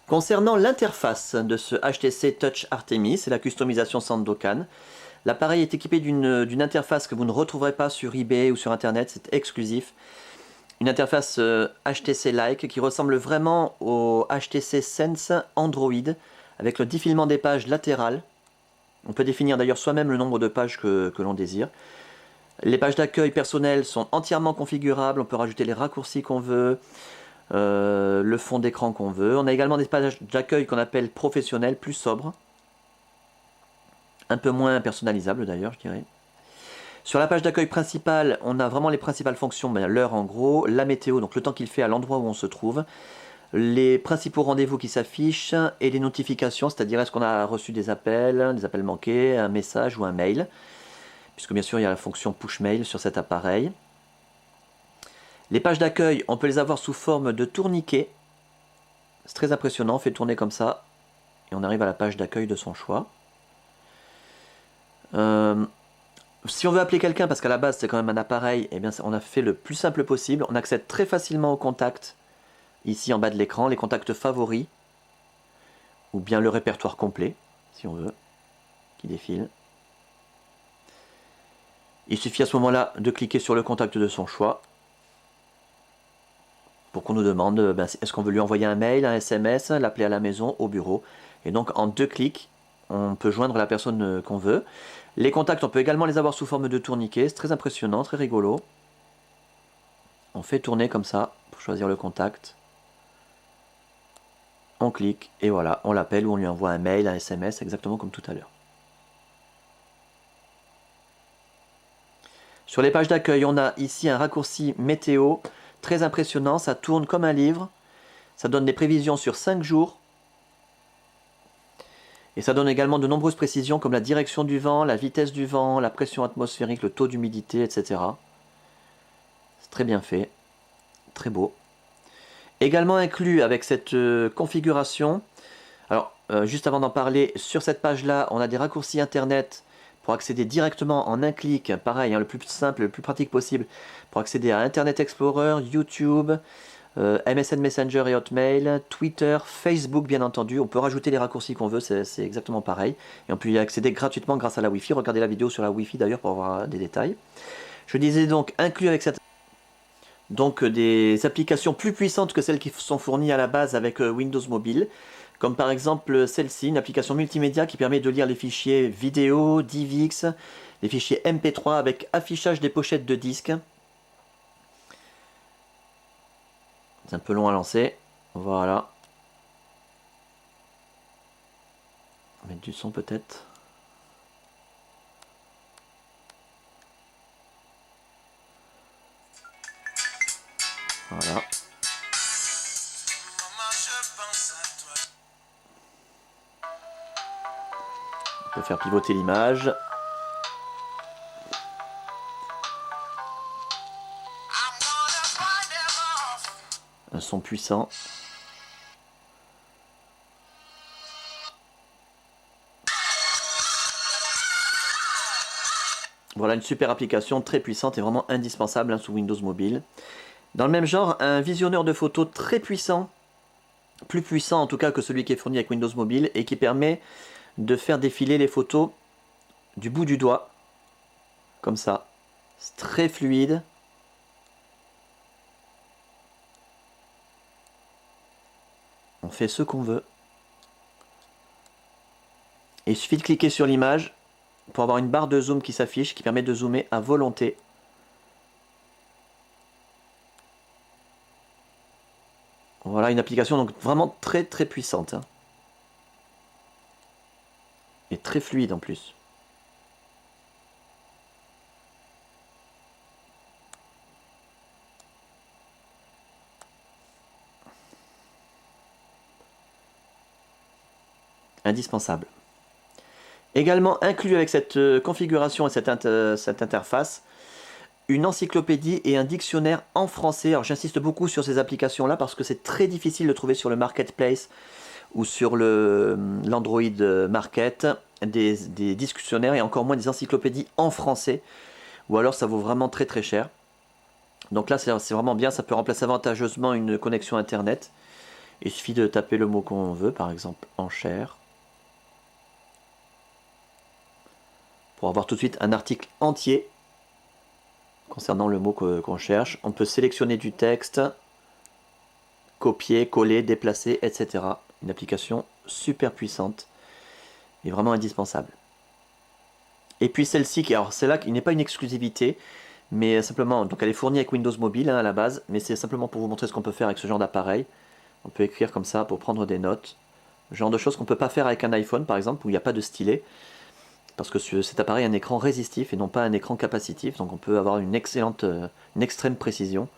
Concernant l'interface de ce HTC Touch Artemis et la customisation Sandokan, l'appareil est équipé d'une interface que vous ne retrouverez pas sur eBay ou sur internet, c'est exclusif. Une interface HTC-like qui ressemble vraiment au HTC Sense Android avec le défilement des pages latérales. On peut définir d'ailleurs soi-même le nombre de pages que l'on désire. Les pages d'accueil personnelles sont entièrement configurables, on peut rajouter les raccourcis qu'on veut, le fond d'écran qu'on veut. On a également des pages d'accueil qu'on appelle professionnelles, plus sobres. Un peu moins personnalisables d'ailleurs, je dirais. Sur la page d'accueil principale, on a vraiment les principales fonctions, l'heure en gros, la météo, donc le temps qu'il fait à l'endroit où on se trouve, les principaux rendez-vous qui s'affichent et les notifications, c'est-à-dire est-ce qu'on a reçu des appels manqués, un message ou un mail, puisque bien sûr il y a la fonction push mail sur cet appareil. Les pages d'accueil, on peut les avoir sous forme de tourniquet. C'est très impressionnant, on fait tourner comme ça et on arrive à la page d'accueil de son choix. Si on veut appeler quelqu'un, parce qu'à la base c'est quand même un appareil, eh bien on a fait le plus simple possible. On accède très facilement aux contacts, ici en bas de l'écran, les contacts favoris, ou bien le répertoire complet, si on veut, qui défile. Il suffit à ce moment-là de cliquer sur le contact de son choix, pour qu'on nous demande est-ce qu'on veut lui envoyer un mail, un SMS, l'appeler à la maison, au bureau. Et donc en 2 clics, on peut joindre la personne qu'on veut. Les contacts, on peut également les avoir sous forme de tourniquet, c'est très impressionnant, très rigolo. On fait tourner comme ça, pour choisir le contact. On clique, et voilà, on l'appelle ou on lui envoie un mail, un SMS, exactement comme tout à l'heure. Sur les pages d'accueil, on a ici un raccourci météo, très impressionnant, ça tourne comme un livre. Ça donne des prévisions sur 5 jours. Et ça donne également de nombreuses précisions comme la direction du vent, la vitesse du vent, la pression atmosphérique, le taux d'humidité, etc. C'est très bien fait, très beau. Également inclus avec cette configuration, alors juste avant d'en parler, sur cette page-là, on a des raccourcis internet pour accéder directement en un clic, pareil, le plus simple, le plus pratique possible, pour accéder à Internet Explorer, YouTube, MSN Messenger et Hotmail, Twitter, Facebook bien entendu. On peut rajouter les raccourcis qu'on veut, c'est exactement pareil. Et on peut y accéder gratuitement grâce à la Wi-Fi. Regardez la vidéo sur la Wi-Fi d'ailleurs pour avoir des détails. Je disais donc inclus avec cette... Donc des applications plus puissantes que celles qui sont fournies à la base avec Windows Mobile. Comme par exemple celle-ci, une application multimédia qui permet de lire les fichiers vidéo, DivX, les fichiers MP3 avec affichage des pochettes de disques. C'est un peu long à lancer. Voilà. On va mettre du son peut-être. Voilà. On peut faire pivoter l'image. Un son puissant. Voilà une super application très puissante et vraiment indispensable sous Windows Mobile. Dans le même genre, un visionneur de photos très puissant, plus puissant en tout cas que celui qui est fourni avec Windows Mobile et qui permet de faire défiler les photos du bout du doigt, comme ça. C'est très fluide. On fait ce qu'on veut. Et il suffit de cliquer sur l'image pour avoir une barre de zoom qui s'affiche, qui permet de zoomer à volonté. Voilà une application donc vraiment très très puissante. Et très fluide en plus. Indispensable. Également inclus avec cette configuration et cette interface, une encyclopédie et un dictionnaire en français. Alors j'insiste beaucoup sur ces applications-là parce que c'est très difficile de trouver sur le Marketplace ou sur l'Android Market des dictionnaires et encore moins des encyclopédies en français. Ou alors ça vaut vraiment très très cher. Donc là c'est vraiment bien, ça peut remplacer avantageusement une connexion internet. Il suffit de taper le mot qu'on veut, par exemple enchère, pour avoir tout de suite un article entier concernant le mot qu'on cherche. On peut sélectionner du texte, copier, coller, déplacer, etc. Une application super puissante et vraiment indispensable. Et puis celle-ci, alors celle-là qui n'est pas une exclusivité, mais simplement, donc elle est fournie avec Windows Mobile à la base, mais c'est simplement pour vous montrer ce qu'on peut faire avec ce genre d'appareil. On peut écrire comme ça pour prendre des notes. Le genre de choses qu'on ne peut pas faire avec un iPhone par exemple, où il n'y a pas de stylet. Parce que cet appareil a un écran résistif et non pas un écran capacitif, donc on peut avoir une extrême précision.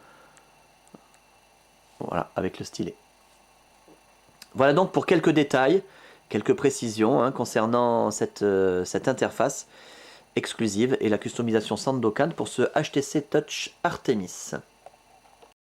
Voilà, avec le stylet. Voilà donc pour quelques détails, quelques précisions concernant cette interface exclusive et la customisation Sandokan pour ce HTC Touch Artemis.